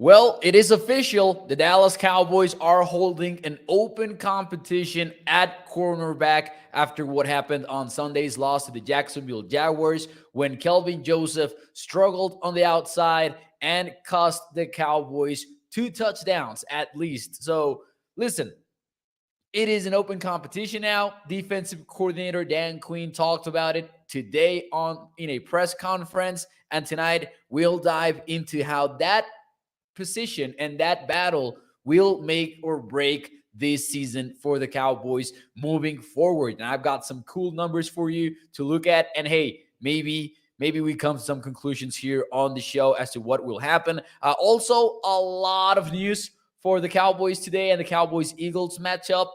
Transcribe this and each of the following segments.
Well, it is official. The Dallas Cowboys are holding an open competition at cornerback after what happened on Sunday's loss to the Jacksonville Jaguars when Kelvin Joseph struggled on the outside and cost the Cowboys two touchdowns at least. So, listen, it is an open competition now. Defensive coordinator Dan Quinn talked about it today on in a press conference, and tonight we'll dive into how that position and that battle will make or break this season for the Cowboys moving forward. And I've got some cool numbers for you to look at. And hey, maybe we come to some conclusions here on the show as to what will happen. Also, a lot of news for the Cowboys today and the Cowboys-Eagles matchup.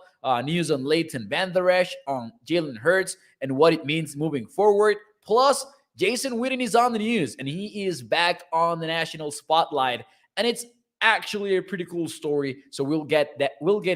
News on Leighton Vander Esch, on Jalen Hurts, and what it means moving forward. Plus, Jason Witten is on the news, and he is back on the national spotlight. And it's actually a pretty cool story. So we'll get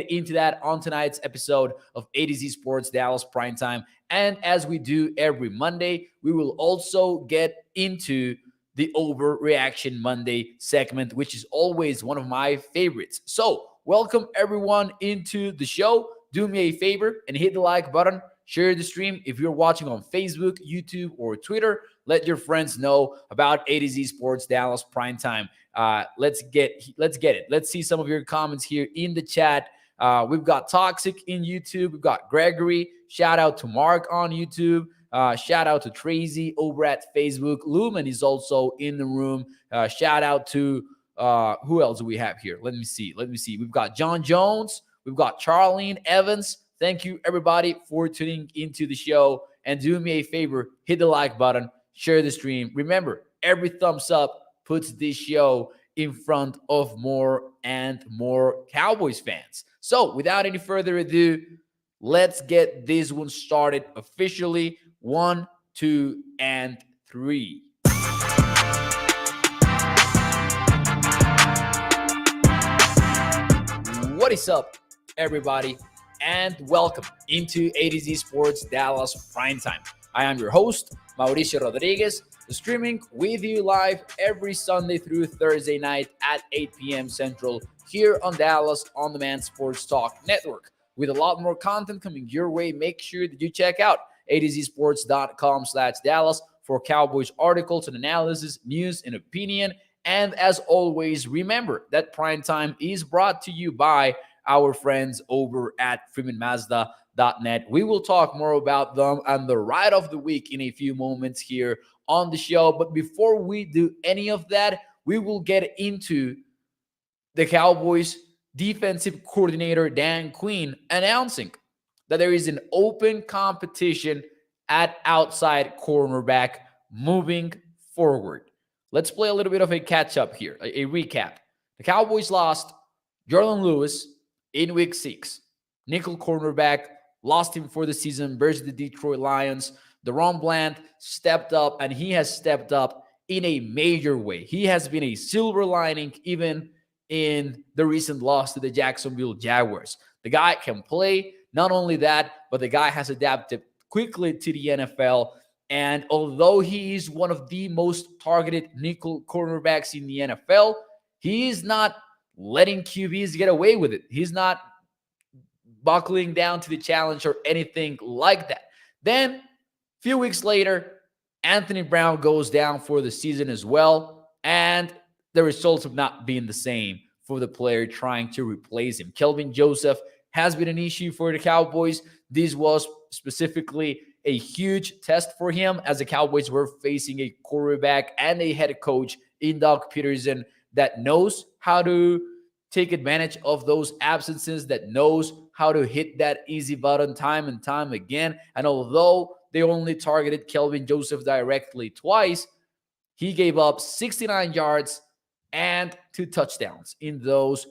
into that on tonight's episode of A to Z Sports Dallas Primetime. And as we do every Monday, we will also get into the Overreaction Monday segment, which is always one of my favorites. So welcome everyone into the show. Do me a favor and hit the like button. Share the stream. If you're watching on Facebook, YouTube, or Twitter, let your friends know about A to Z Sports Dallas Primetime. Let's get it. Let's see some of your comments here in the chat. We've got Toxic in YouTube. We've got Gregory. Shout out to Mark on YouTube. Shout out to Tracy over at Facebook. Lumen is also in the room. Shout out to who else do we have here? Let me see. We've got John Jones. We've got Charlene Evans. Thank you, everybody, for tuning into the show. And do me a favor, hit the like button, share the stream. Remember, every thumbs up puts this show in front of more and more Cowboys fans. So, without any further ado, let's get this one started officially. 1, 2, and 3. What is up, everybody, and welcome into A to Z Sports Dallas Primetime. I am your host, Mauricio Rodriguez, streaming with you live every Sunday through Thursday night at 8 p.m. Central here on Dallas On Demand Sports Talk Network. With a lot more content coming your way, make sure that you check out atozsports.com/Dallas for Cowboys articles and analysis, news, and opinion. And as always, remember that Primetime is brought to you by our friends over at FreemanMazda.net. We will talk more about them and the ride of the week in a few moments here on the show. But before we do any of that, we will get into the Cowboys defensive coordinator Dan Quinn announcing that there is an open competition at outside cornerback moving forward. Let's play a little bit of a catch-up here, a recap. The Cowboys lost Jordan Lewis in Week 6. Nickel cornerback, lost him for the season versus the Detroit Lions. Deron Bland stepped up, and he has stepped up in a major way. He has been a silver lining even in the recent loss to the Jacksonville Jaguars. The guy can play. Not only that, but the guy has adapted quickly to the NFL. And although he is one of the most targeted nickel cornerbacks in the NFL, he is not letting QBs get away with it. He's not buckling down to the challenge or anything like that. Then, a few weeks later, Anthony Brown goes down for the season as well. And the results have not been the same for the player trying to replace him. Kelvin Joseph has been an issue for the Cowboys. This was specifically a huge test for him as the Cowboys were facing a quarterback and a head coach in Doug Peterson that knows how to take advantage of those absences, that knows how to hit that easy button time and time again. And although they only targeted Kelvin Joseph directly twice, he gave up 69 yards and 2 touchdowns in those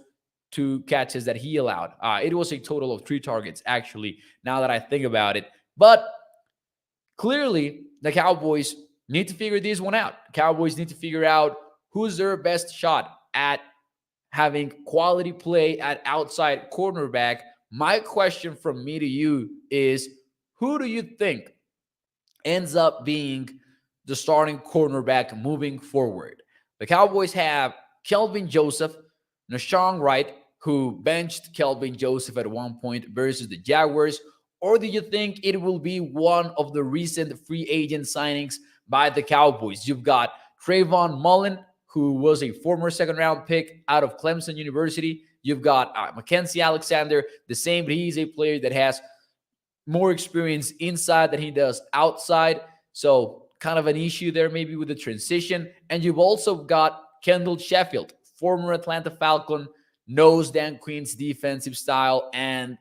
2 catches that he allowed. It was a total of 3 targets, actually, now that I think about it. But clearly, the Cowboys need to figure this one out. Cowboys need to figure out who's their best shot at having quality play at outside cornerback. My question from me to you is, who do you think ends up being the starting cornerback moving forward? The Cowboys have Kelvin Joseph, Nashawn Wright, who benched Kelvin Joseph at one point versus the Jaguars? Or do you think it will be one of the recent free agent signings by the Cowboys? You've got Trayvon Mullen, who was a former second-round pick out of Clemson University. You've got Mackenzie Alexander, the same, but he's a player that has more experience inside than he does outside. So kind of an issue there maybe with the transition. And you've also got Kendall Sheffield, former Atlanta Falcon, knows Dan Quinn's defensive style and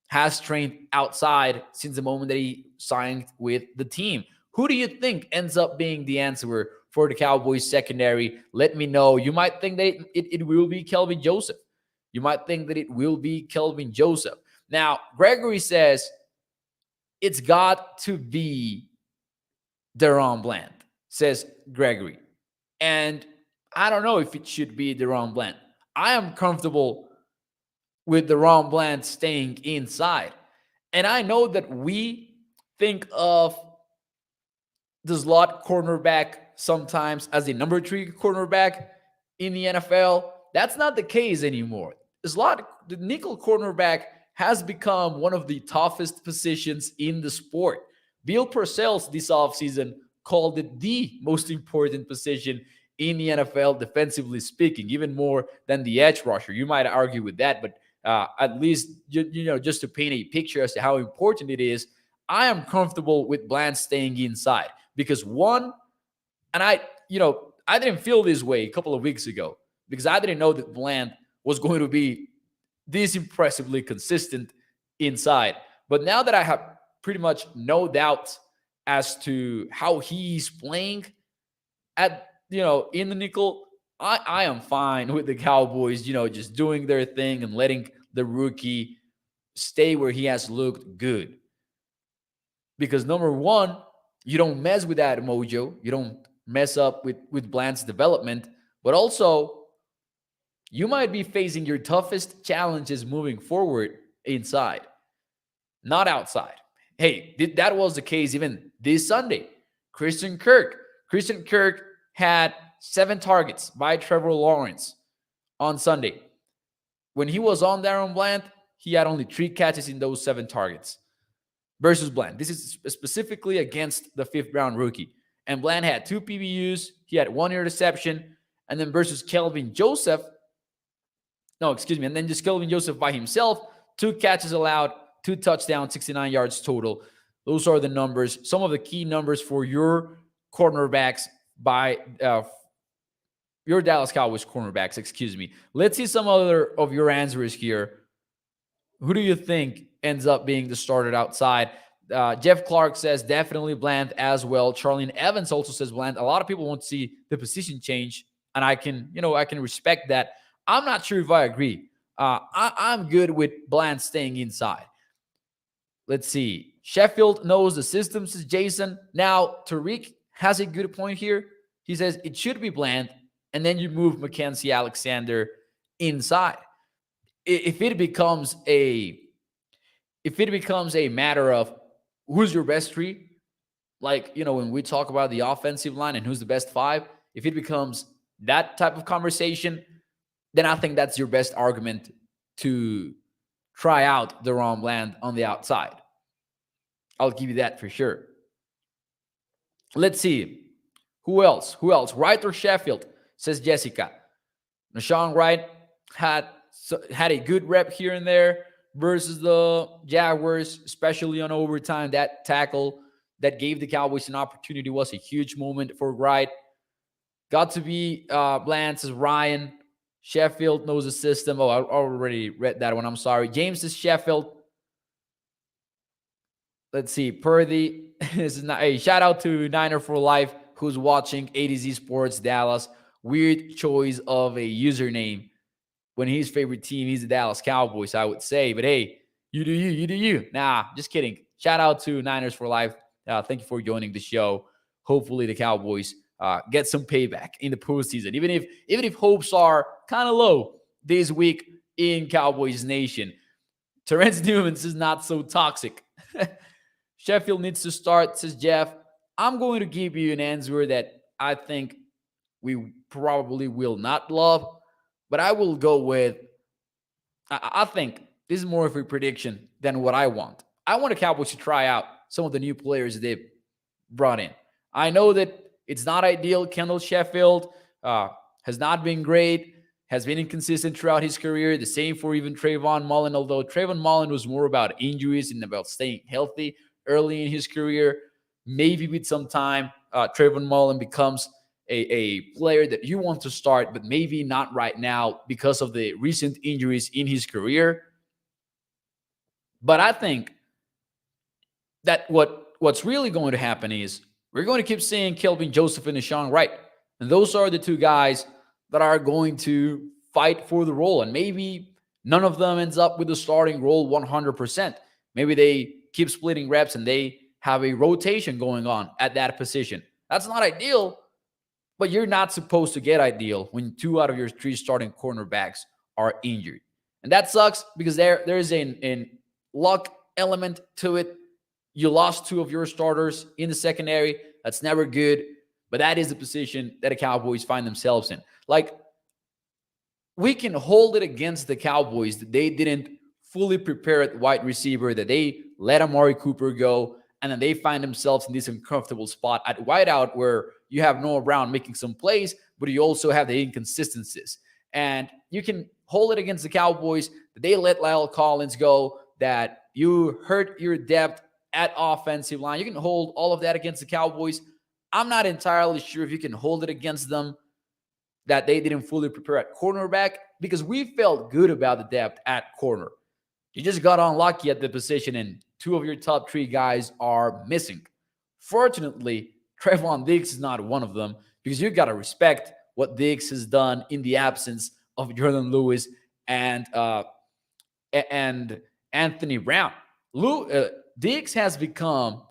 has trained outside since the moment that he signed with the team. Who do you think ends up being the answer for the Cowboys secondary? Let me know. You might think that it will be Kelvin Joseph. You might think that it will be Kelvin Joseph. Now, Gregory says it's got to be DaRon Bland, says Gregory. And I don't know if it should be DaRon Bland. I am comfortable with DaRon Bland staying inside. And I know that we think of the slot cornerback sometimes as a number 3 cornerback in the NFL. That's not the case anymore. The nickel cornerback has become one of the toughest positions in the sport. Bill Parcells this offseason called it the most important position in the NFL, defensively speaking, even more than the edge rusher. You might argue with that, but at least, just to paint a picture as to how important it is, I am comfortable with Bland staying inside because one, and I didn't feel this way a couple of weeks ago because I didn't know that Bland was going to be this impressively consistent inside. But now that I have pretty much no doubt as to how he's playing at, in the nickel, I am fine with the Cowboys, just doing their thing and letting the rookie stay where he has looked good. Because number one, you don't mess with that mojo. You don't mess up with Bland's development. But also, you might be facing your toughest challenges moving forward inside, not outside. Hey, that was the case even this Sunday. Christian Kirk had 7 targets by Trevor Lawrence on Sunday. When he was on DaRon Bland, he had only 3 catches in those 7 targets versus Bland. This is specifically against the 5th-round rookie. And Bland had 2 PBUs. He had 1 interception. And then versus Kelvin Joseph, and then just Kelvin Joseph by himself, 2 catches allowed, 2 touchdowns, 69 yards total. Those are the numbers, some of the key numbers for your cornerbacks by your Dallas Cowboys cornerbacks, Let's see some other of your answers here. Who do you think ends up being the starter outside? Jeff Clark says definitely Bland as well. Charlene Evans also says Bland. A lot of people want to see the position change, and I can respect that. I'm not sure if I agree. I'm good with Bland staying inside. Let's see. Sheffield knows the system, says Jason. Now, Tariq has a good point here. He says it should be Bland, and then you move Mackenzie Alexander inside. If it becomes a matter of who's your best 3, like, when we talk about the offensive line and who's the best 5, if it becomes that type of conversation, then I think that's your best argument to try out DaRon Bland on the outside. I'll give you that for sure. Let's see. Who else? Wright or Sheffield, says Jessica. Nashawn Wright had a good rep here and there versus the Jaguars, especially on overtime. That tackle that gave the Cowboys an opportunity was a huge moment for Wright. Got to be Bland, says Ryan. Sheffield knows the system. Oh, I already read that one. I'm sorry. James is Sheffield. Let's see. Purdy. This is not a shout out to Niner for Life, who's watching A to Z Sports Dallas. Weird choice of a username when his favorite team is the Dallas Cowboys, I would say. But hey, you do you. Nah, just kidding. Shout out to Niners for Life. Thank you for joining the show. Hopefully the Cowboys get some payback in the postseason, even if hopes are kind of low this week in Cowboys Nation. Terrence Newman says not so toxic. Sheffield needs to start, says Jeff. I'm going to give you an answer that I think we probably will not love, but I will go with, I think this is more of a prediction than what I want. I want the Cowboys to try out some of the new players they've brought in. I know that it's not ideal. Kendall Sheffield has not been great, has been inconsistent throughout his career. The same for even Trayvon Mullen, although Trayvon Mullen was more about injuries and about staying healthy early in his career. Maybe with some time, Trayvon Mullen becomes a player that you want to start, but maybe not right now because of the recent injuries in his career. But I think that what's really going to happen is we're going to keep seeing Kelvin Joseph and Deshaun Wright. And those are the two guys that are going to fight for the role. And maybe none of them ends up with the starting role 100%. Maybe they keep splitting reps and they have a rotation going on at that position. That's not ideal, but you're not supposed to get ideal when 2 out of your 3 starting cornerbacks are injured. And that sucks because there's a luck element to it. You lost 2 of your starters in the secondary. That's never good. But that is the position that the Cowboys find themselves in. Like, we can hold it against the Cowboys that they didn't fully prepare at wide receiver, that they let Amari Cooper go, and then they find themselves in this uncomfortable spot at wideout where you have Noah Brown making some plays, but you also have the inconsistencies. And you can hold it against the Cowboys that they let Lyle Collins go, that you hurt your depth at offensive line. You can hold all of that against the Cowboys. I'm not entirely sure if you can hold it against them that they didn't fully prepare at cornerback, because we felt good about the depth at corner. You just got unlucky at the position, and 2 of your top 3 guys are missing. Fortunately, Trevon Diggs is not one of them, because you got to respect what Diggs has done in the absence of Jordan Lewis and Anthony Brown. Diggs has become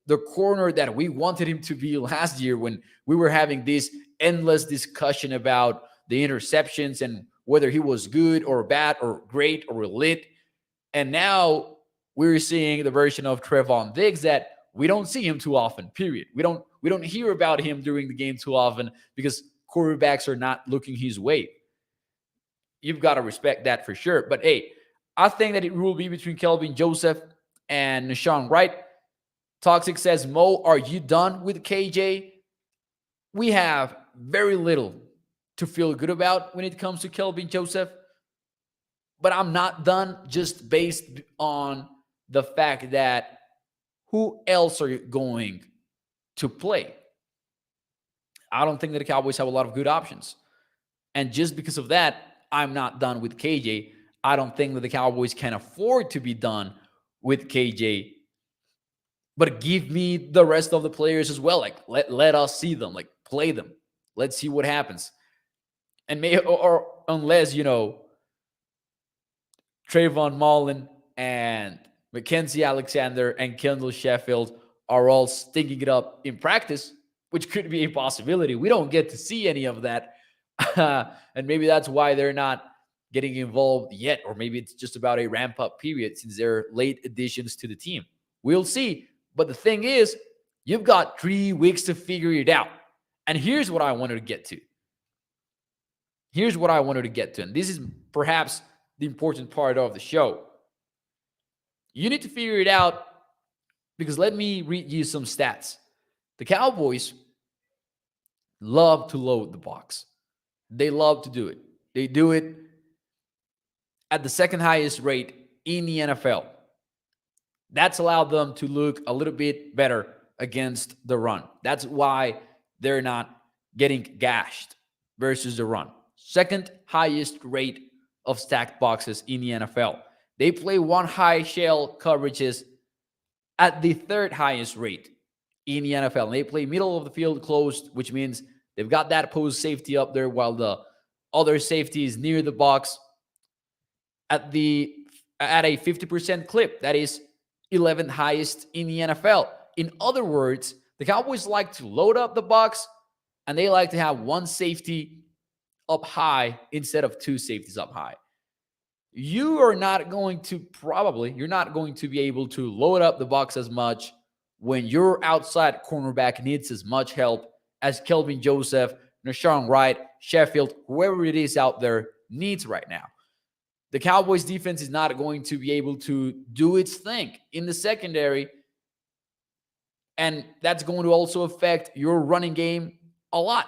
the corner that we wanted him to be last year when we were having this endless discussion about the interceptions and whether he was good or bad or great or elite. And now we're seeing the version of Trevon Diggs that we don't see him too often, period. We don't hear about him during the game too often because quarterbacks are not looking his way. You've got to respect that for sure. But hey, I think that it will be between Kelvin Joseph and Deshaun Wright. Toxic says, Mo, are you done with KJ? We have very little to feel good about when it comes to Kelvin Joseph. But I'm not done just based on the fact that who else are you going to play? I don't think that the Cowboys have a lot of good options. And just because of that, I'm not done with KJ. I don't think that the Cowboys can afford to be done with KJ. But give me the rest of the players as well. Like, let us see them. Like, play them. Let's see what happens. And unless, Trayvon Mullen and Mackenzie Alexander and Kendall Sheffield are all stinking it up in practice, which could be a possibility. We don't get to see any of that. And maybe that's why they're not getting involved yet. Or maybe it's just about a ramp-up period since they're late additions to the team. We'll see. But the thing is, you've got 3 weeks to figure it out. And here's what I wanted to get to. And this is perhaps the important part of the show. You need to figure it out because let me read you some stats. The Cowboys love to load the box. They love to do it. They do it at the 2nd highest rate in the NFL. That's allowed them to look a little bit better against the run. That's why they're not getting gashed versus the run. 2nd highest rate of stacked boxes in the NFL. They play 1 high shell coverages at the 3rd highest rate in the NFL. And they play middle of the field closed, which means they've got that post safety up there while the other safety is near the box at a 50% clip. That is 11th highest in the NFL. In other words, the Cowboys like to load up the box and they like to have 1 safety up high instead of 2 safeties up high. You're not going to be able to load up the box as much when your outside cornerback needs as much help as Kelvin Joseph Rashawn Wright, Sheffield, whoever it is out there needs right now. The Cowboys defense is not going to be able to do its thing in the secondary. And that's going to also affect your running game a lot.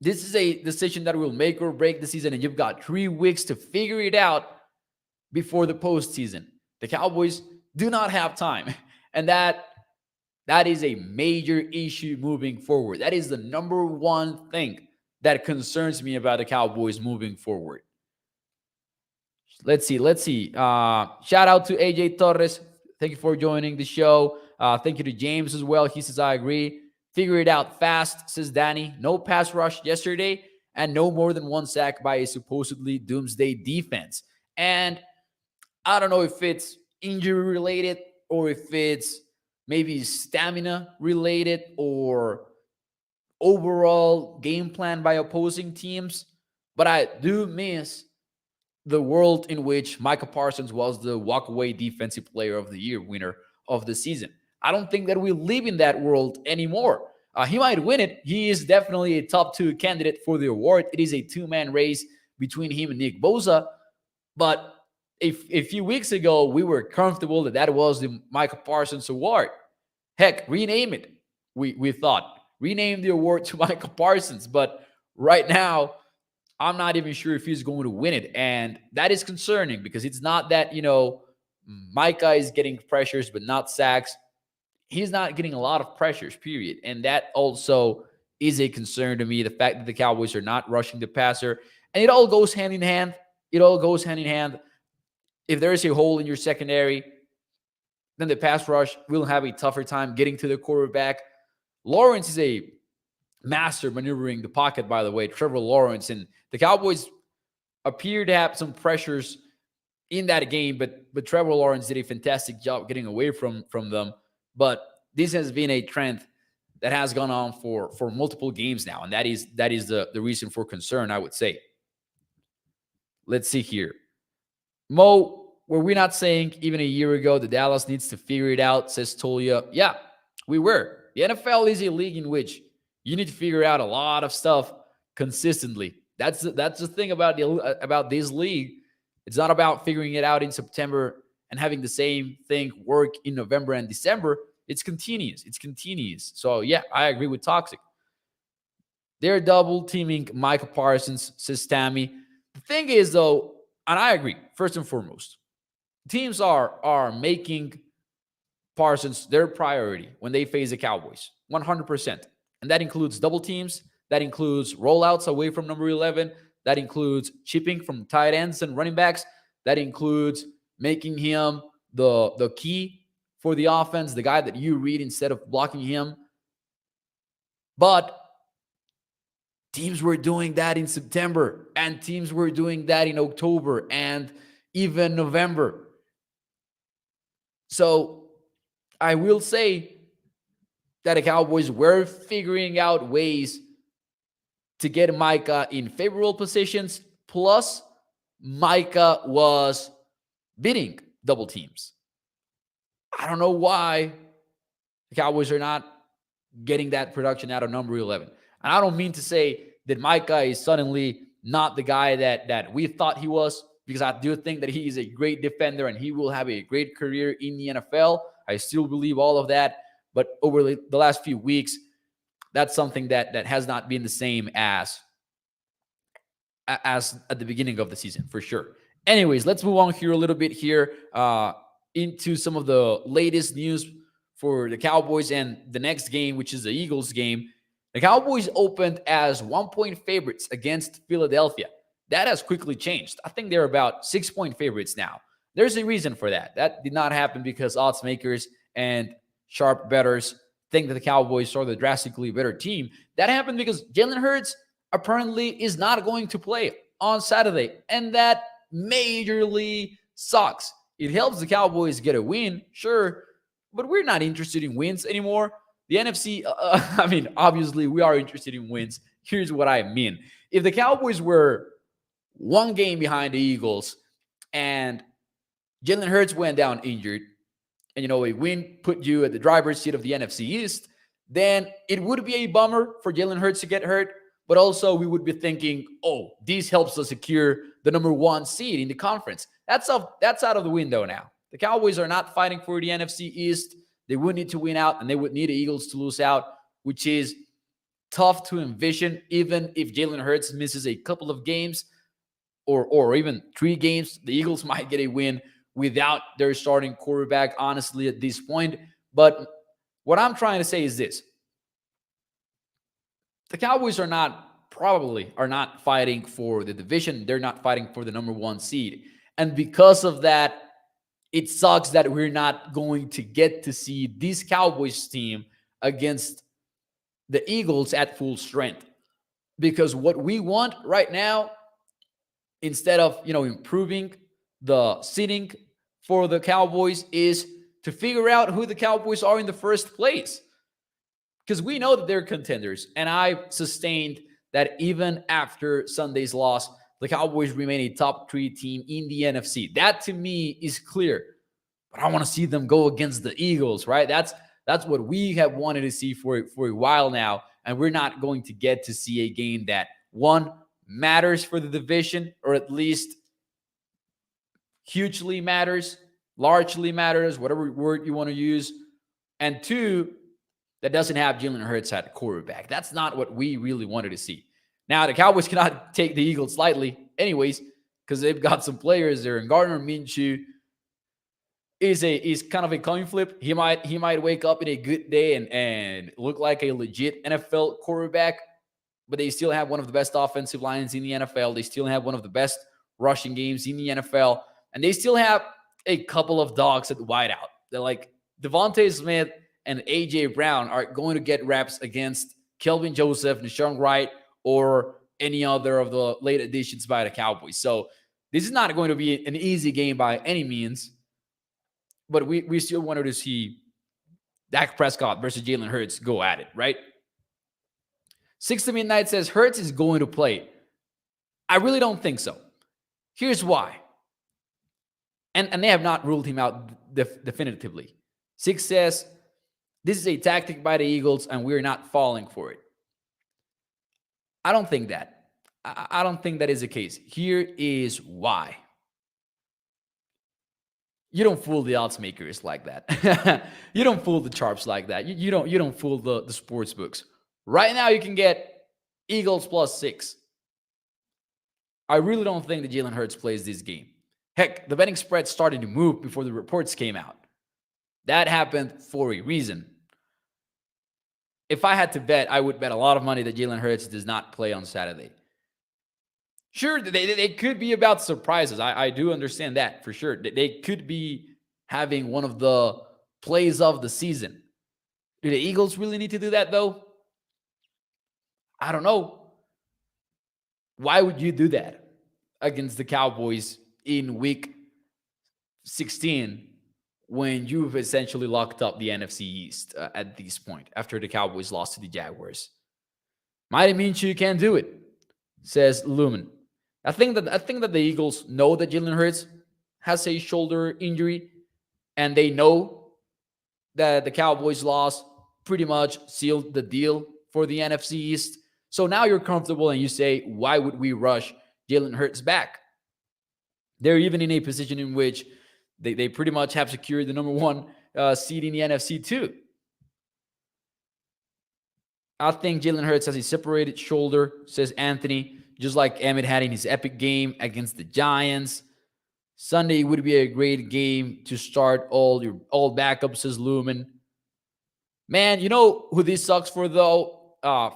This is a decision that will make or break the season, and you've got 3 weeks to figure it out before the postseason. The Cowboys do not have time, and that is a major issue moving forward. That is the number one thing that concerns me about the Cowboys moving forward. Let's see. Shout out to AJ Torres. Thank you for joining the show. Thank you to James as well. He says, I agree. Figure it out fast, says Danny. No pass rush yesterday and no more than 1 sack by a supposedly doomsday defense. And I don't know if it's injury related or if it's maybe stamina related or overall game plan by opposing teams. But I do miss the world in which Micah Parsons was the walkaway defensive player of the year winner of the season. I don't think that we live in that world anymore. He might win it. He is definitely a top 2 candidate for the award. It is a 2-man race between him and Nick Bosa. But a few weeks ago, we were comfortable that was the Micah Parsons award. Heck, rename it. We thought. Rename the award to Micah Parsons. But right now, I'm not even sure if he's going to win it. And that is concerning because it's not that, Micah is getting pressures but not sacks. He's not getting a lot of pressures, period. And that also is a concern to me, the fact that the Cowboys are not rushing the passer. And it all goes hand in hand. If there is a hole in your secondary, then the pass rush will have a tougher time getting to the quarterback. Lawrence is a master maneuvering the pocket, by the way, Trevor Lawrence. And the Cowboys appear to have some pressures in that game, but Trevor Lawrence did a fantastic job getting away from them. But this has been a trend that has gone on for multiple games now, and that is the reason for concern, I would say. Let's see here. Mo, were we not saying even a year ago that Dallas needs to figure it out, says Tolia? Yeah, we were. The NFL is a league in which you need to figure out a lot of stuff consistently. That's the thing about this league. It's not about figuring it out in September and having the same thing work in November and December. It's continuous. So, yeah, I agree with Toxic. They're double teaming Micah Parsons, says Tammy. The thing is, though, and I agree, first and foremost, teams are making Parsons their priority when they face the Cowboys, 100%. And that includes double teams. That includes rollouts away from number 11. That includes chipping from tight ends and running backs. That includes making him the key for the offense, the guy that you read instead of blocking him. But teams were doing that in September, and teams were doing that in October and even November. So I will say that the Cowboys were figuring out ways to get Micah in favorable positions. Plus, Micah was beating double teams. I don't know why the Cowboys are not getting that production out of number 11. And I don't mean to say that Micah is suddenly not the guy that we thought he was, because I do think that he is a great defender and he will have a great career in the NFL. I still believe all of that. But over the last few weeks, that's something that has not been the same as at the beginning of the season, for sure. Anyways, let's move on here a little bit here into some of the latest news for the Cowboys and the next game, which is the Eagles game. The Cowboys opened as 1-point favorites against Philadelphia. That has quickly changed. I think they're about 6-point favorites now. There's a reason for that. That did not happen because odds makers and sharp bettors think that the Cowboys are the drastically better team. That happened because Jalen Hurts apparently is not going to play on Saturday, and that majorly sucks. It helps the Cowboys get a win, sure, but we're not interested in wins anymore. The NFC, obviously we are interested in wins. Here's what I mean. If the Cowboys were one game behind the Eagles and Jalen Hurts went down injured, and, a win put you at the driver's seat of the NFC East, then it would be a bummer for Jalen Hurts to get hurt. But also, we would be thinking, oh, this helps us secure the number one seed in the conference. That's out of the window now. The Cowboys are not fighting for the NFC East. They would need to win out, and they would need the Eagles to lose out, which is tough to envision. Even if Jalen Hurts misses a couple of games or even 3 games, the Eagles might get a win without their starting quarterback, honestly, at this point. But what I'm trying to say is this. The Cowboys are not fighting for the division. They're not fighting for the number one seed. And because of that, it sucks that we're not going to get to see this Cowboys team against the Eagles at full strength. Because what we want right now, instead of, improving the seating for the Cowboys, is to figure out who the Cowboys are in the first place. Because we know that they're contenders. And I sustained that even after Sunday's loss, the Cowboys remain a top 3 team in the NFC. That to me is clear. But I want to see them go against the Eagles, right? That's what we have wanted to see for a while now. And we're not going to get to see a game that, one, matters for the division, or at least hugely matters, largely matters, whatever word you want to use. And 2, that doesn't have Jalen Hurts at quarterback. That's not what we really wanted to see. Now, the Cowboys cannot take the Eagles lightly anyways, because they've got some players there. And Gardner Minshew is kind of a coin flip. He might wake up in a good day and look like a legit NFL quarterback, but they still have one of the best offensive lines in the NFL. They still have one of the best rushing games in the NFL. And they still have a couple of dogs at wideout. They're like Devontae Smith and A.J. Brown are going to get reps against Kelvin Joseph, Deshaun Wright, or any other of the late additions by the Cowboys. So this is not going to be an easy game by any means, but we still wanted to see Dak Prescott versus Jalen Hurts go at it, right? 6 to Midnight says Hurts is going to play. I really don't think so. Here's why. And they have not ruled him out definitively. 6 says, this is a tactic by the Eagles, and we're not falling for it. I don't think that. I don't think that is the case. Here is why. You don't fool the odds makers like that. You don't fool the sharps like that. You don't fool the sports books. Right now, you can get Eagles +6. I really don't think that Jalen Hurts plays this game. Heck, the betting spread started to move before the reports came out. That happened for a reason. If I had to bet, I would bet a lot of money that Jalen Hurts does not play on Saturday. Sure, they could be about surprises. I do understand that for sure. They could be having one of the plays of the season. Do the Eagles really need to do that, though? I don't know. Why would you do that against the Cowboys in week 16 when you've essentially locked up the NFC East at this point after the Cowboys lost to the Jaguars? Mighty Minshew can't do it, says Lumen. I think that the Eagles know that Jalen Hurts has a shoulder injury, and they know that the Cowboys loss pretty much sealed the deal for the NFC East. So now you're comfortable and you say, why would we rush Jalen Hurts back? They're even in a position in which they pretty much have secured the number 1 seed in the NFC too. I think Jalen Hurts has a separated shoulder, says Anthony, just like Emmett had in his epic game against the Giants. Sunday would be a great game to start all backups, says Lumen. Man, you know who this sucks for, though?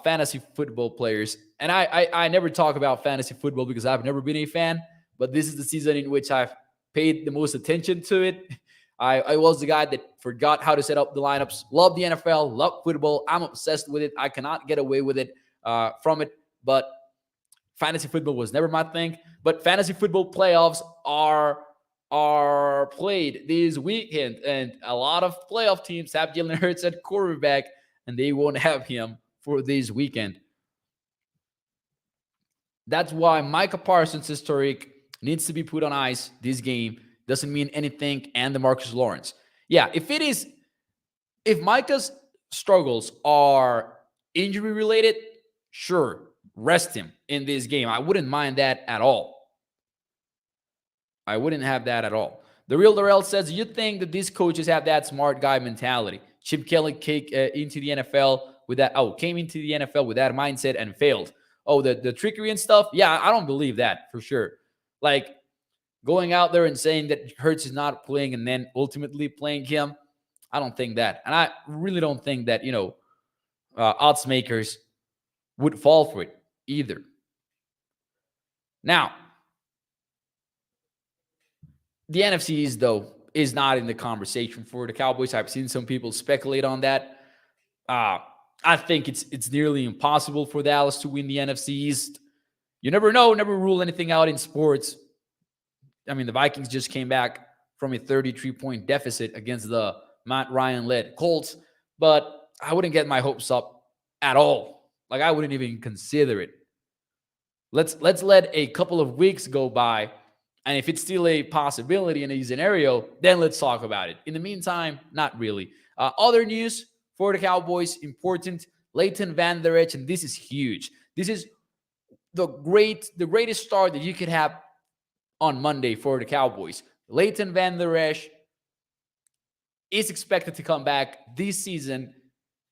Fantasy football players. And I never talk about fantasy football because I've never been a fan, but this is the season in which I've paid the most attention to it. I was the guy that forgot how to set up the lineups. Love the NFL, love football. I'm obsessed with it. I cannot get away with it from it. But fantasy football was never my thing. But fantasy football playoffs are played this weekend, and a lot of playoff teams have Jalen Hurts at quarterback, and they won't have him for this weekend. That's why Micah Parsons' historic needs to be put on ice this game. Doesn't mean anything, and DeMarcus Lawrence. Yeah, if Micah's struggles are injury related, sure, rest him in this game. I wouldn't mind that at all. I wouldn't have that at all. The Real Darrell says, you think that these coaches have that smart guy mentality? Chip Kelly into the NFL with that. Oh, came into the NFL with that mindset and failed. Oh, the trickery and stuff. Yeah, I don't believe that for sure. Like going out there and saying that Hurts is not playing and then ultimately playing him. I don't think that, and I really don't think that odds makers would fall for it either. Now, the NFC East, though, is not in the conversation for the Cowboys. I've seen some people speculate on that. I think it's nearly impossible for Dallas to win the NFC East. You never know, never rule anything out in sports. I mean, the Vikings just came back from a 33-point deficit against the Matt Ryan-led Colts, but I wouldn't get my hopes up at all. Like, I wouldn't even consider it. Let's let a couple of weeks go by, and if it's still a possibility in a scenario, then let's talk about it. In the meantime, not really. Other news for the Cowboys, important. Leighton Van Der Esch, and this is huge. This is the greatest start that you could have on Monday for the Cowboys. Leighton Van Der Esch is expected to come back this season,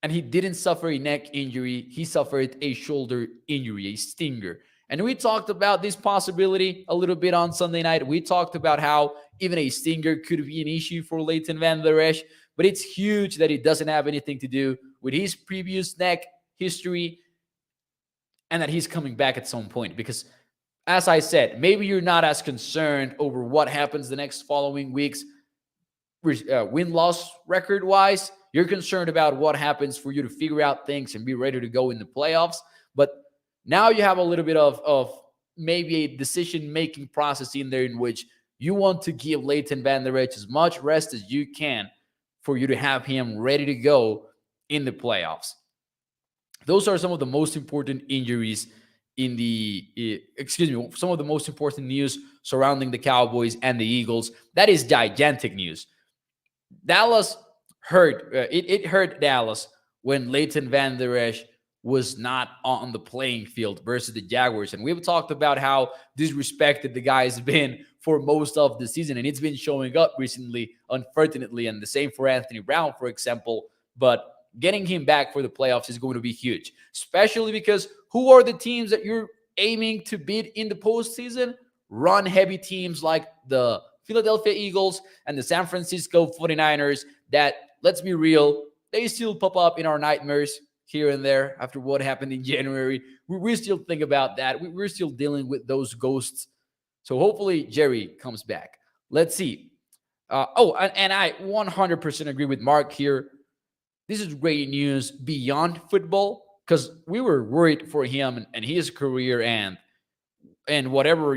and he didn't suffer a neck injury. He suffered a shoulder injury, a stinger. And we talked about this possibility a little bit on Sunday night. We talked about how even a stinger could be an issue for Leighton Van Der Esch, but it's huge that it doesn't have anything to do with his previous neck history and that he's coming back at some point. Because, as I said, maybe you're not as concerned over what happens the next following weeks, win-loss record-wise. You're concerned about what happens for you to figure out things and be ready to go in the playoffs. But now you have a little bit of maybe a decision-making process in there in which you want to give Leighton Van Der Esch as much rest as you can for you to have him ready to go in the playoffs. Those are some of the most important injuries some of the most important news surrounding the Cowboys and the Eagles. That is gigantic news. Dallas hurt. It hurt Dallas when Leighton Van Der Esch was not on the playing field versus the Jaguars. And we've talked about how disrespected the guy's been for most of the season. And it's been showing up recently, unfortunately. And the same for Anthony Brown, for example. But getting him back for the playoffs is going to be huge, especially because who are the teams that you're aiming to beat in the postseason? Run-heavy teams like the Philadelphia Eagles and the San Francisco 49ers that, let's be real, they still pop up in our nightmares here and there after what happened in January. We still think about that. We're still dealing with those ghosts. So hopefully Jerry comes back. Let's see. And I 100% agree with Mark here. This is great news beyond football because we were worried for him and his career and whatever,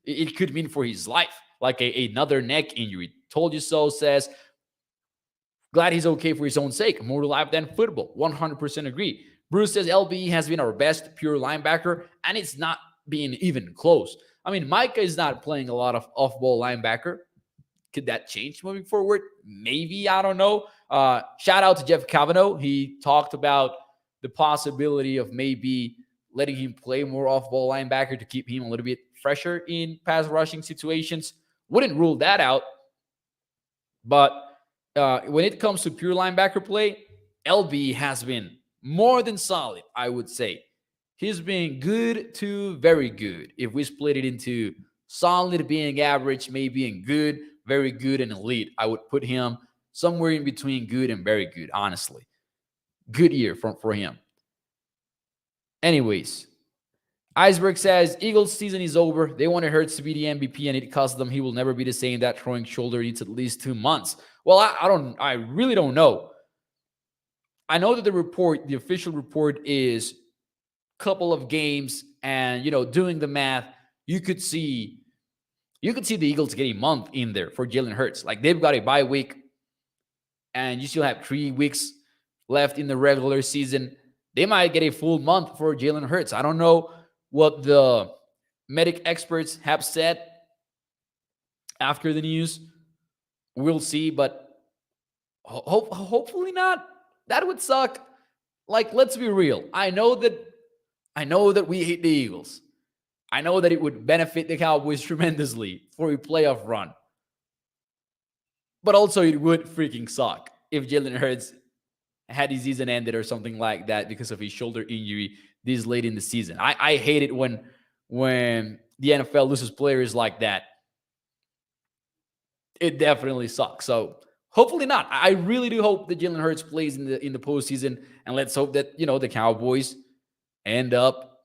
it could mean for his life, like another neck injury. Told you so says, glad he's okay for his own sake. More to life than football. 100% agree. Bruce says LB has been our best pure linebacker, and it's not being even close. I mean, Micah is not playing a lot of off-ball linebacker. Could that change moving forward? Maybe. I don't know. Shout out to Jeff Cavanaugh. He talked about the possibility of maybe letting him play more off-ball linebacker to keep him a little bit fresher in pass rushing situations. Wouldn't rule that out. But when it comes to pure linebacker play, LB has been more than solid, I would say. He's been good to very good. If we split it into solid being average, maybe in good, very good, and elite, I would put him somewhere in between good and very good, honestly. Good year for him. Anyways, Iceberg says, Eagles season is over. They wanted Hurts to be the MVP, and it cost them. He will never be the same. That throwing shoulder needs at least 2 months. Well, I really don't know. I know that the official report is a couple of games, and doing the math, you could see the Eagles getting a month in there for Jalen Hurts. Like, they've got a bye week, and you still have 3 weeks left in the regular season. They might get a full month for Jalen Hurts. I don't know what the medic experts have said after the news. We'll see, but Hopefully not. That would suck. Like, let's be real. I know that we hate the Eagles. I know that it would benefit the Cowboys tremendously for a playoff run. But also, it would freaking suck if Jalen Hurts had his season ended or something like that because of his shoulder injury this late in the season. I hate it when the NFL loses players like that. It definitely sucks. So hopefully not. I really do hope that Jalen Hurts plays in the postseason, and let's hope that the Cowboys end up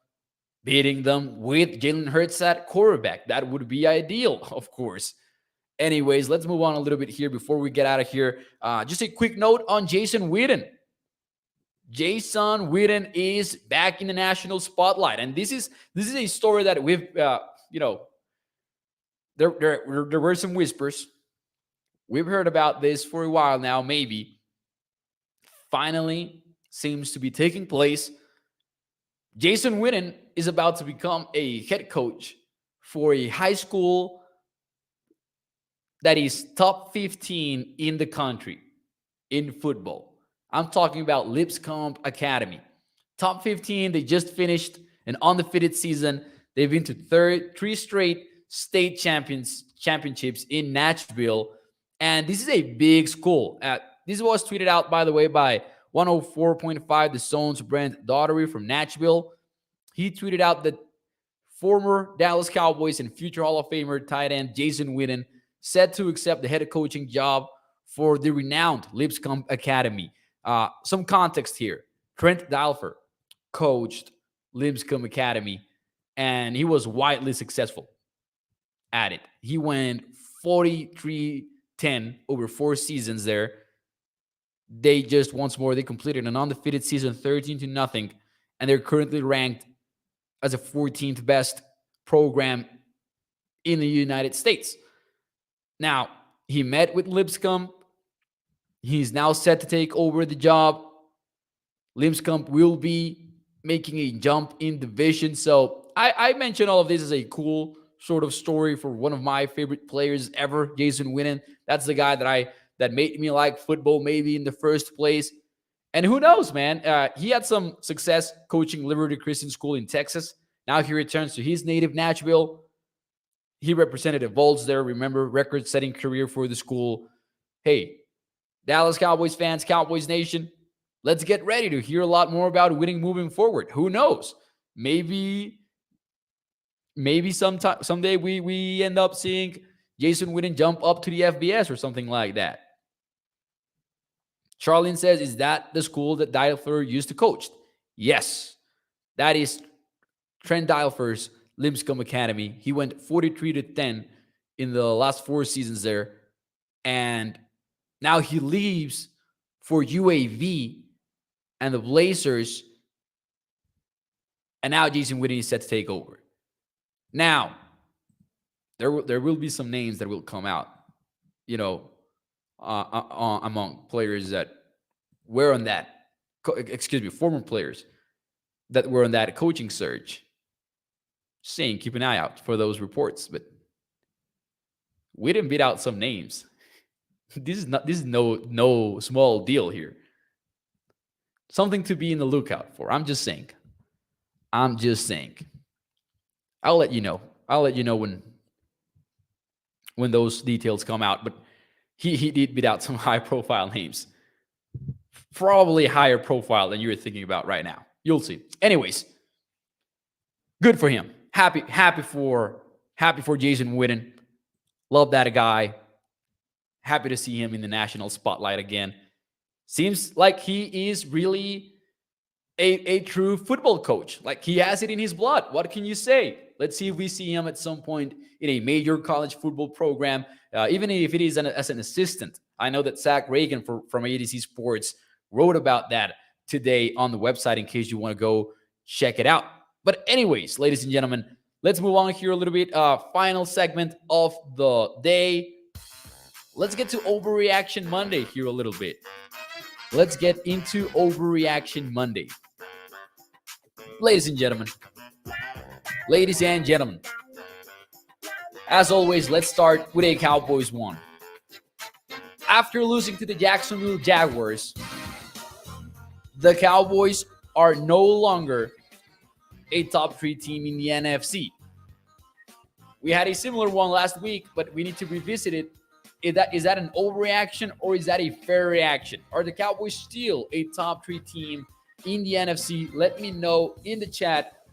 beating them with Jalen Hurts at quarterback. That would be ideal, of course. Anyways, let's move on a little bit here before we get out of here. Just a quick note on Jason Witten. Jason Witten is back in the national spotlight, and this is a story that we've there were some whispers. We've heard about this for a while now. Maybe finally seems to be taking place. Jason Witten is about to become a head coach for a high school that is top 15 in the country in football. I'm talking about Lipscomb Academy. Top 15, they just finished an undefeated season. They've been to three straight state championships in Nashville. And this is a big school. This was tweeted out, by the way, by 104.5 The Zone's Brent Daughtery from Nashville. He tweeted out that former Dallas Cowboys and future Hall of Famer tight end Jason Witten set to accept the head coaching job for the renowned Lipscomb Academy. Some context here. Trent Dilfer coached Lipscomb Academy, and he was widely successful at it. He went 43-10 over 4 seasons there. They just, once more, they completed an undefeated season, 13-0, and they're currently ranked as a 14th best program in the United States. Now, he met with Lipscomb. He's now set to take over the job. Lipscomb will be making a jump in division. So I mentioned all of this as a cool sort of story for one of my favorite players ever, Jason Witten. That's the guy that made me like football maybe in the first place. And who knows, man? He had some success coaching Liberty Christian School in Texas. Now he returns to his native Nashville. He represented the Vols there. Remember, record-setting career for the school. Hey, Dallas Cowboys fans, Cowboys Nation, let's get ready to hear a lot more about Witten moving forward. Who knows? Maybe someday we end up seeing Jason Witten jump up to the FBS or something like that. Charlene says, is that the school that Dilfer used to coach? Yes, that is Trent Dilfer's Lipscomb Academy. He went 43-10 in the last 4 seasons there. And now he leaves for UAV and the Blazers. And now Jason Witten is set to take over. Now, there will be some names that will come out, among players that were on that, former players that were on that coaching search. Saying, keep an eye out for those reports. But we didn't beat out some names. This is no small deal here. Something to be in the lookout for. I'm just saying. I'll let you know. When those details come out. But he did beat out some high profile names. Probably higher profile than you're thinking about right now. You'll see. Anyways, good for him. Happy for Jason Witten. Love that guy. Happy to see him in the national spotlight again. Seems like he is really a true football coach. Like, he has it in his blood. What can you say? Let's see if we see him at some point in a major college football program, even if it is as an assistant. I know that Zach Reagan from ADC Sports wrote about that today on the website in case you want to go check it out. But anyways, ladies and gentlemen, let's move on here a little bit. Final segment of the day. Let's get to Overreaction Monday here a little bit. Let's get into Overreaction Monday. Ladies and gentlemen, as always, let's start with a Cowboys one. After losing to the Jacksonville Jaguars, the Cowboys are no longer a top 3 team in the NFC. We had a similar one last week, but we need to revisit it. Is that an overreaction or is that a fair reaction? Are the Cowboys still a top 3 team in the NFC? Let me know in the chat.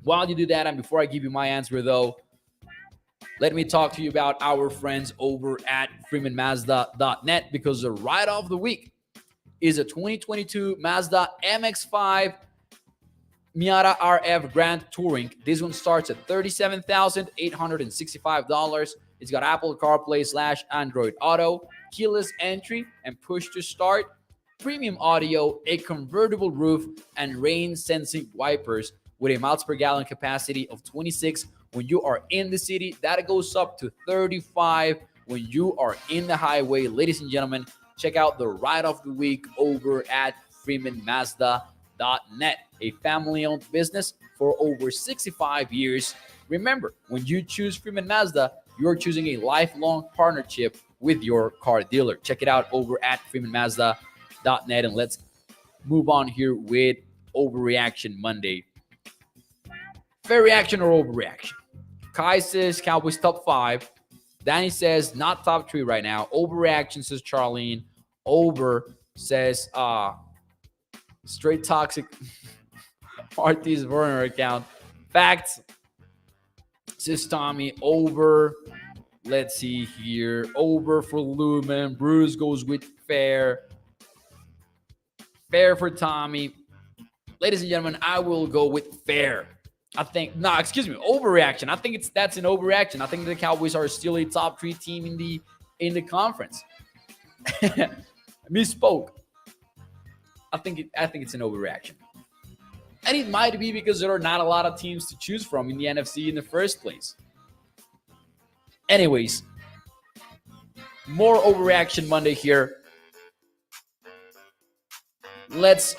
While you do that, and before I give you my answer though, let me talk to you about our friends over at freemanmazda.net, because the ride of the week is a 2022 Mazda MX-5 Miata RF Grand Touring. This one starts at $37,865. It's got Apple CarPlay / Android Auto, keyless entry and push to start, premium audio, a convertible roof, and rain sensing wipers with a miles per gallon capacity of 26 when you are in the city. That goes up to 35 when you are in the highway. Ladies and gentlemen, check out the ride of the week over at freemanmazda.net, a family-owned business for over 65 years. Remember, when you choose Freeman Mazda, you're choosing a lifelong partnership with your car dealer. Check it out over at freemanmazda.net, and let's move on here with Overreaction Monday. Fair reaction or overreaction? Kai says Cowboys top 5. Danny says not top 3 right now. Overreaction, says Charlene. Over says straight toxic Marty's burner account. Facts, says Tommy. Over. Let's see here. Over for Lumen. Bruce goes with fair. Fair for Tommy. Ladies and gentlemen, I will go with fair. I think, overreaction. I think that's an overreaction. I think the Cowboys are still a top 3 team in the conference. Misspoke. I think it's an overreaction. And it might be because there are not a lot of teams to choose from in the NFC in the first place. Anyways, more Overreaction Monday here. Let's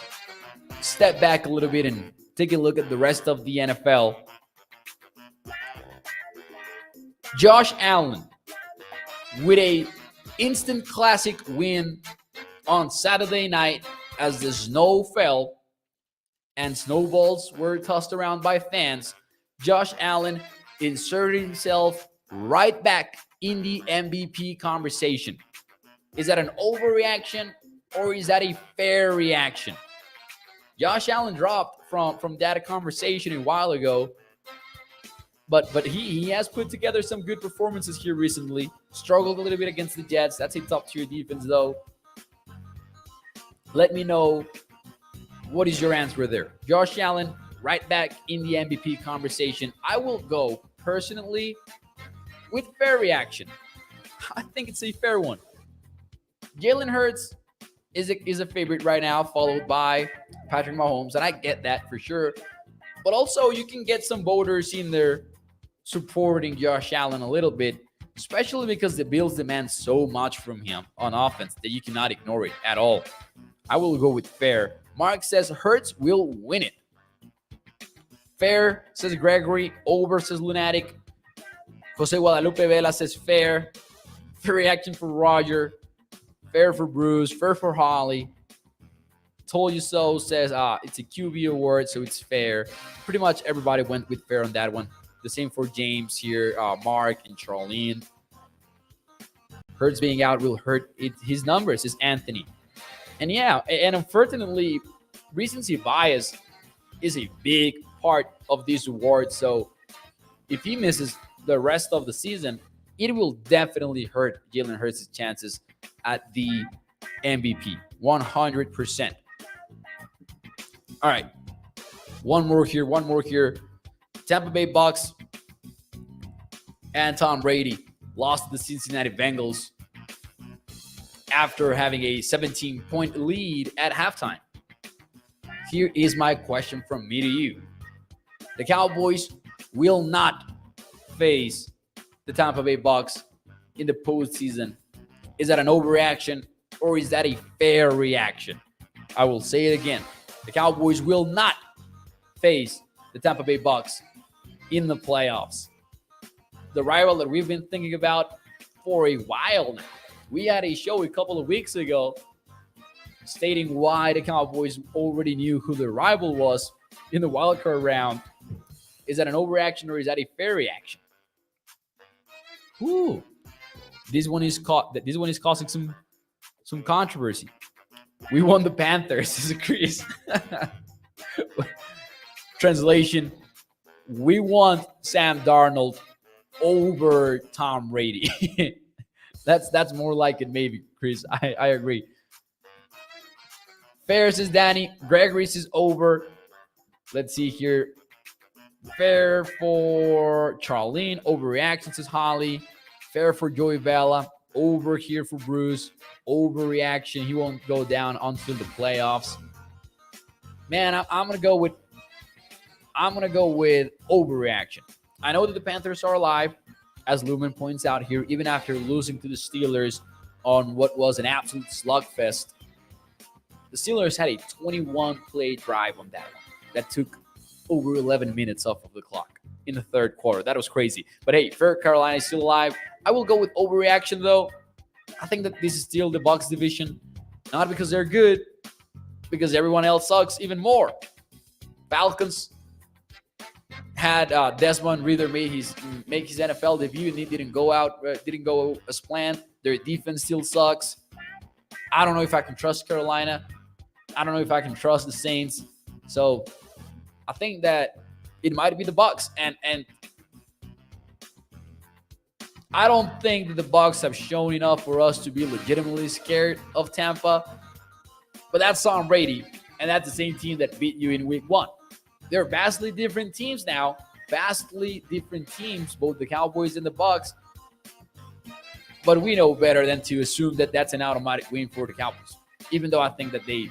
step back a little bit and take a look at the rest of the NFL. Josh Allen with a instant classic win on Saturday night as the snow fell and snowballs were tossed around by fans. Josh Allen inserted himself right back in the MVP conversation. Is that an overreaction or is that a fair reaction? Josh Allen dropped from that conversation a while ago, but he has put together some good performances here recently. Struggled a little bit against the Jets. That's a top-tier defense, though. Let me know, what is your answer there? Josh Allen, right back in the MVP conversation. I will go, personally, with fair reaction. I think it's a fair one. Jalen Hurts is a favorite right now, followed by Patrick Mahomes, and I get that for sure. But also, you can get some voters in there supporting Josh Allen a little bit, especially because the Bills demand so much from him on offense that you cannot ignore it at all. I will go with fair. Mark says Hurts will win it. Fair, says Gregory. Over, says Lunatic. Jose Guadalupe Vela says fair. Fair reaction for Roger. Fair for Bruce. Fair for Holly. Told you so says it's a QB award, so it's fair. Pretty much everybody went with fair on that one. The same for James here, Mark and Charlene. Hurts being out will hurt his numbers, says Anthony. And yeah, and unfortunately, recency bias is a big part of this award. So if he misses the rest of the season, it will definitely hurt Jalen Hurts' chances at the MVP. 100%. All right. One more here. Tampa Bay Bucks and Tom Brady lost to the Cincinnati Bengals after having a 17-point lead at halftime. Here is my question from me to you. The Cowboys will not face the Tampa Bay Bucks in the postseason. Is that an overreaction or is that a fair reaction? I will say it again. The Cowboys will not face the Tampa Bay Bucks in the playoffs. The rival that we've been thinking about for a while now. We had a show a couple of weeks ago stating why the Cowboys already knew who their rival was in the wildcard round. Is that an overreaction or is that a fair reaction? Ooh, this one is causing some controversy. We won the Panthers, is Chris. Translation: we want Sam Darnold over Tom Brady. that's more like it, maybe, Chris. I agree. Fair says Danny. Gregory's is over. Let's see here. Fair for Charlene. Overreaction says Holly. Fair for Joey Vela. Over here for Bruce. Overreaction. He won't go down until the playoffs. Man, I'm gonna go with overreaction. I know that the Panthers are alive, as Lumen points out here, even after losing to the Steelers on what was an absolute slugfest. The Steelers had a 21-play drive on that one that took over 11 minutes off of the clock in the third quarter. That was crazy. But hey, fair, Carolina is still alive. I will go with overreaction, though. I think that this is still the Bucs division, not because they're good, because everyone else sucks even more. Falcons had Desmond Ridder make his NFL debut, and he didn't go as planned. Their defense still sucks. I don't know if I can trust Carolina. I don't know if I can trust the Saints. So I think that it might be the Bucs, and I don't think that the Bucs have shown enough for us to be legitimately scared of Tampa. But that's Tom Brady, and that's the same team that beat you in Week 1. They're vastly different teams now. Vastly different teams, both the Cowboys and the Bucs. But we know better than to assume that that's an automatic win for the Cowboys, even though I think that they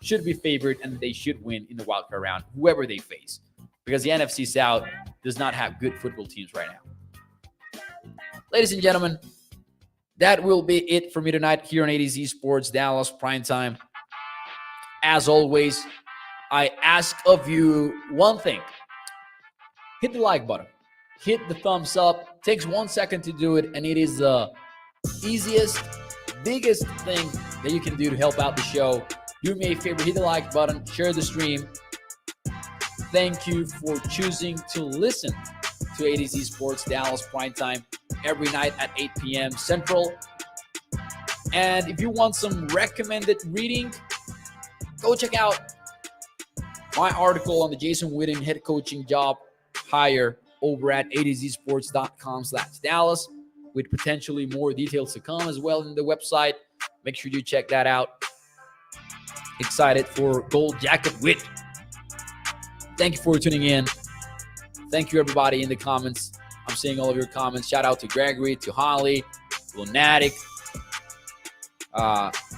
should be favored and they should win in the wildcard round, whoever they face, because the NFC South does not have good football teams right now. Ladies and gentlemen, that will be it for me tonight here on ADZ Sports Dallas Primetime. As always, I ask of you one thing. Hit the like button. Hit the thumbs up. It takes 1 second to do it, and it is the easiest, biggest thing that you can do to help out the show. Do me a favor, hit the like button, share the stream. Thank you for choosing to listen to ADZ Sports Dallas Primetime every night at 8 p.m. Central. And if you want some recommended reading, go check out my article on the Jason Witten head coaching job hire over at adzsports.com/Dallas, with potentially more details to come as well in the website. Make sure you check that out. Excited for Gold Jacket Wit. Thank you for tuning in. Thank you, everybody, in the comments. I'm seeing all of your comments. Shout out to Gregory, to Holly, Lunatic.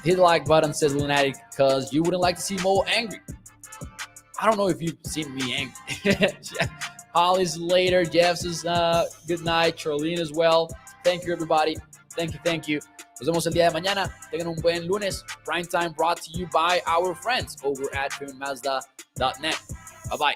Hit the like button, says Lunatic, because you wouldn't like to see Mo angry. I don't know if you've seen me angry. Holly's later. Jeff's is good night. Charlene as well. Thank you, everybody. Thank you. Nos vemos el día de mañana. Tengan un buen lunes. Prime time brought to you by our friends over at FreemanMazda.net. Bye-bye.